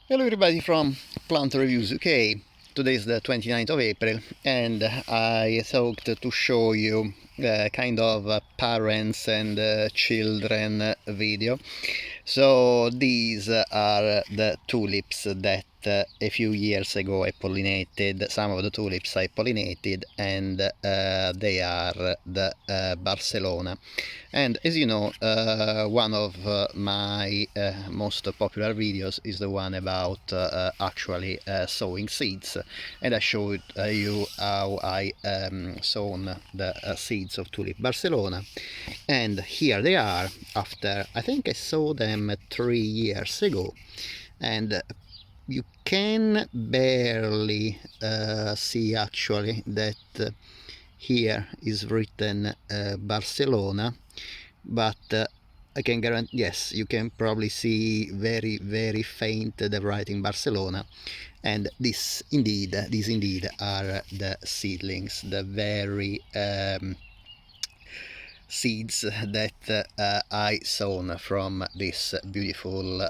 Hello everybody from Plant Reviews UK. Today is the 29th of April and I thought to show you kind of parents and children video. So these are the tulips that a few years ago I pollinated. Some of the tulips I pollinated, and they are the Barcelona. And as you know, one of my most popular videos is the one about actually sowing seeds, and I showed you how I sown the seeds of Tulip Barcelona, and here they are after, I think I sowed them 3 years ago, and you can barely see actually that here is written Barcelona, but I can guarantee, yes, you can probably see very faint the writing Barcelona, and these indeed are the seedlings, the very seeds that I sown from this beautiful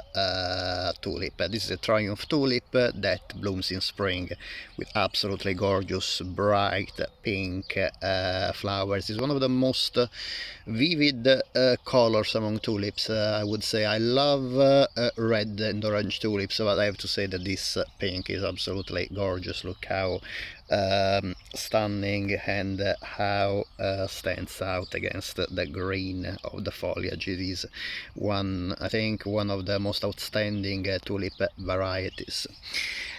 tulip. This is a triumph tulip that blooms in spring with absolutely gorgeous bright pink flowers. It's one of the most vivid colors among tulips. I would say I love red and orange tulips, but I have to say that this pink is absolutely gorgeous. Look how stunning, and how stands out against the green of the foliage. It is I think, one of the most outstanding tulip varieties.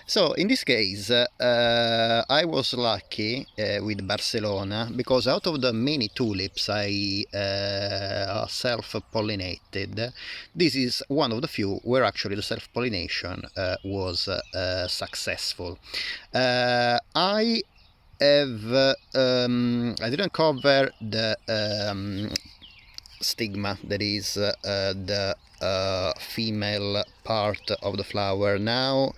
So in this case, I was lucky with Barcelona, because out of the many tulips I self-pollinated, this is one of the few where actually the self-pollination was successful. I didn't cover the stigma, that is the female part of the flower. Now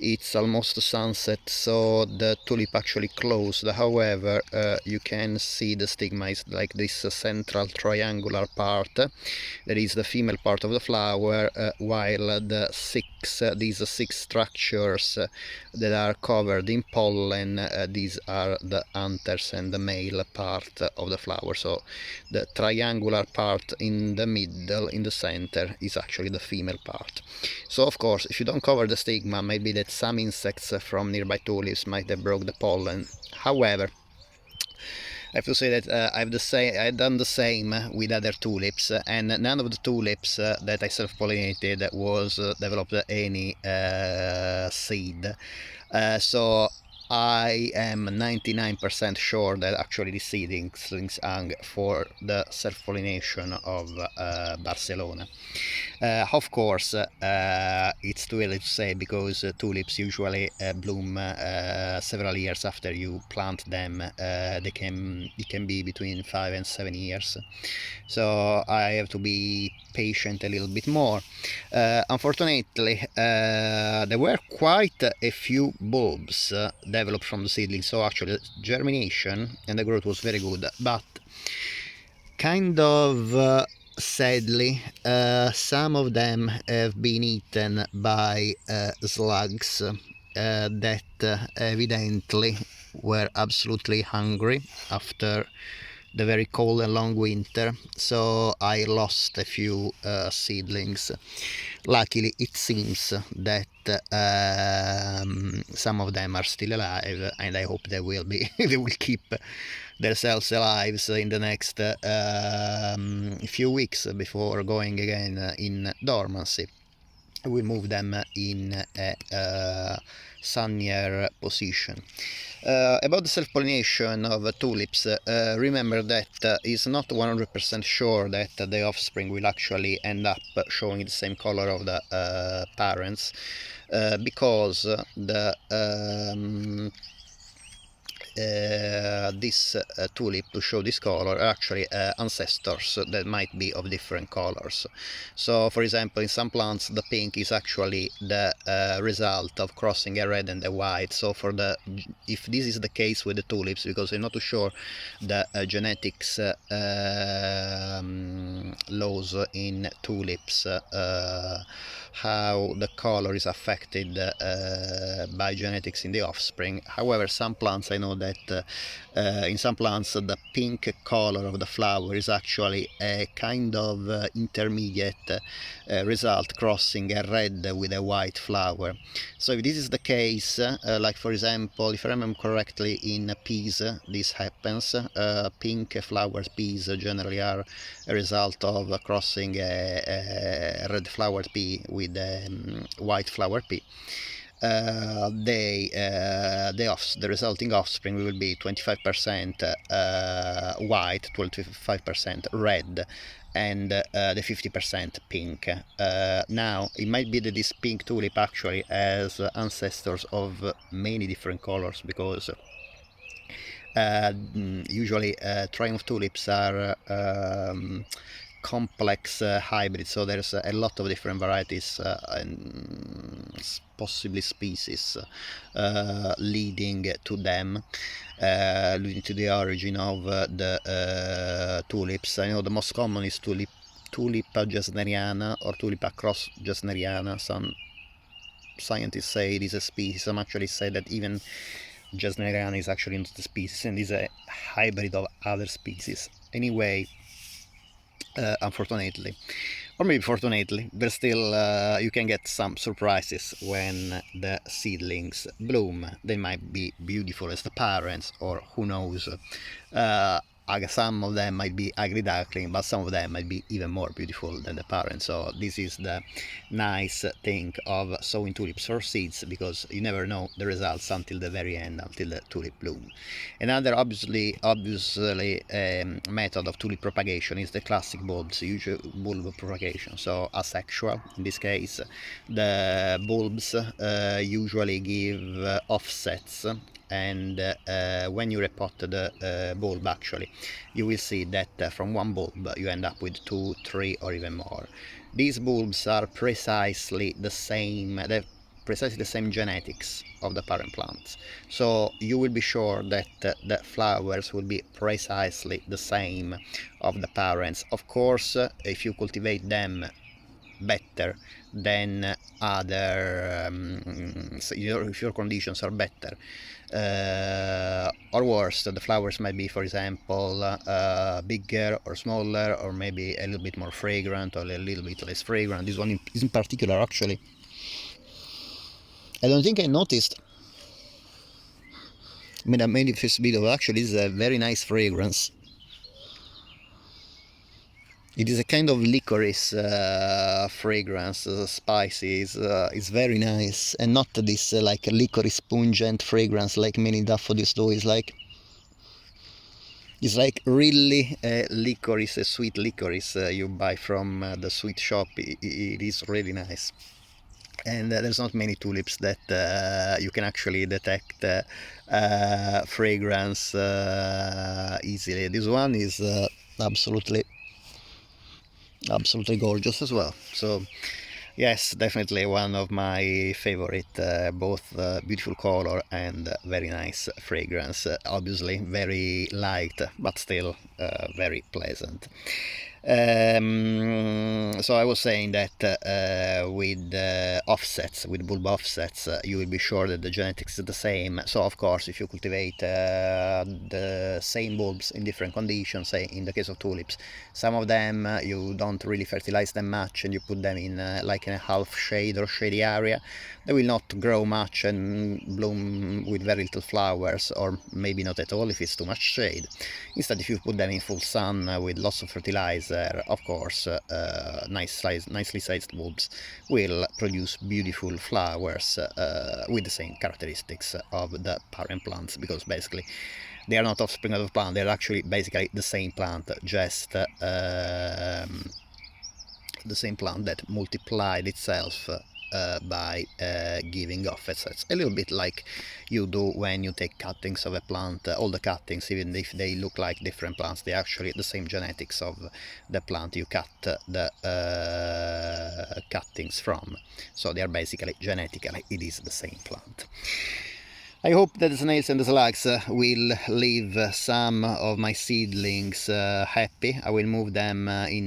it's almost sunset, so the tulip actually closed. However, you can see the stigma is like this central triangular part, that is the female part of the flower, while these six structures that are covered in pollen, these are the anthers and the male part of the flower. So the triangular part in the middle, in the center, is actually the female part. So of course, if you don't cover the stigma, maybe that some insects from nearby tulips might have broke the pollen. However, I have to say that I've done the same with other tulips, and none of the tulips that I self-pollinated was developed any seed. So I am 99% sure that actually the seedlings hung for the self-pollination of Barcelona. Of course, it's too early to say, because tulips usually bloom several years after you plant them. It can be between 5 and 7 years. So I have to be patient a little bit more. Unfortunately, there were quite a few bulbs developed from the seedling, so actually germination and the growth was very good, but kind of sadly, some of them have been eaten by slugs that evidently were absolutely hungry after the very cold and long winter. So I lost a few seedlings. Luckily, it seems that some of them are still alive, and I hope they will be. They will keep themselves alive in the next few weeks before going again in dormancy. We move them in a sunnier position. About the self-pollination of tulips, remember that it's not 100% sure that the offspring will actually end up showing the same color of the parents, because this tulip to show this color are actually ancestors that might be of different colors. So for example, in some plants the pink is actually the result of crossing a red and a white. So if this is the case with the tulips, because I'm not too sure the genetics laws in tulips how the color is affected by genetics in the offspring. However, some plants, I know that in some plants the pink color of the flower is actually a kind of intermediate result, crossing a red with a white flower. So if this is the case, like for example, if I remember correctly, in peas this happens. Pink flowered peas generally are a result of crossing a red flowered pea with a white flowered pea. The resulting offspring will be 25% white, 25% red, and the 50% pink. Now, it might be that this pink tulip actually has ancestors of many different colors, because usually triumph tulips are complex hybrids, so there's a lot of different varieties and possibly species leading to them, leading to the origin of the tulips. I know the most common is Tulipa gesneriana or Tulipa cross gesneriana. Some scientists say it is a species. Some actually say that even gesneriana is actually not the species and is a hybrid of other species. Anyway, unfortunately, or maybe fortunately, but still you can get some surprises when the seedlings bloom. They might be beautiful as the parents, or who knows, some of them might be ugly duckling, but some of them might be even more beautiful than the parents. So this is the nice thing of sowing tulips or seeds, because you never know the results until the very end, until the tulip bloom. Another obviously method of tulip propagation is the classic bulbs, usual bulb propagation, so asexual. In this case, the bulbs usually give offsets, and when you repot the bulb, actually you will see that from one bulb you end up with 2, 3, or even more. These bulbs are precisely the same, precisely the same genetics of the parent plants, so you will be sure that the flowers will be precisely the same of the parents. Of course, if you cultivate them better than other, so if your conditions are better or worse, the flowers might be, for example, bigger or smaller, or maybe a little bit more fragrant or a little bit less fragrant. This one is in particular, actually, I don't think I noticed. I mean, I made this video, actually is a very nice fragrance. It is a kind of licorice fragrance, spicy. It's very nice, and not this like licorice pungent fragrance like many daffodils do. It's like really licorice, a sweet licorice you buy from the sweet shop. It is really nice. And there's not many tulips that you can actually detect fragrance easily. This one is absolutely gorgeous as well. So yes, definitely one of my favorite, both beautiful color and very nice fragrance. Obviously very light, but still very pleasant. So I was saying that with offsets, with bulb offsets, you will be sure that the genetics is the same. So of course, if you cultivate the same bulbs in different conditions, say in the case of tulips, some of them you don't really fertilize them much, and you put them in like in a half shade or shady area, they will not grow much and bloom with very little flowers, or maybe not at all if it's too much shade. Instead, if you put them in full sun with lots of fertilizer, of course, nicely sized bulbs will produce beautiful flowers with the same characteristics of the parent plants, because basically they are not offspring of the plant, they're actually basically the same plant, just the same plant that multiplied itself by giving offsets, a little bit like you do when you take cuttings of a plant. All the cuttings, even if they look like different plants, they're actually the same genetics of the plant you cut the cuttings from, so they are basically genetically it is the same plant. I hope that the snails and the slugs will leave some of my seedlings happy. I will move them in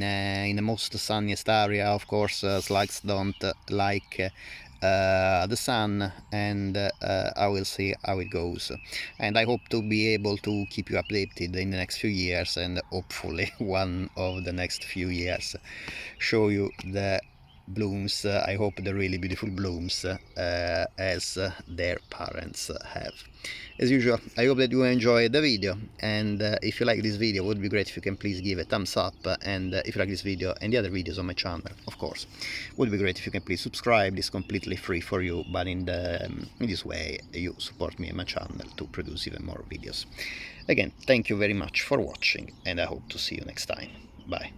the most sunniest area. Of course, slugs don't like the sun, and I will see how it goes. And I hope to be able to keep you updated in the next few years, and hopefully one of the next few years show you the blooms. I hope the really beautiful blooms as their parents have. As usual, I hope that you enjoyed the video, and if you like this video, it would be great if you can please give a thumbs up, and if you like this video and the other videos on my channel, of course, it would be great if you can please subscribe. It's completely free for you, but in this way you support me and my channel to produce even more videos. Again, thank you very much for watching, and I hope to see you next time. Bye.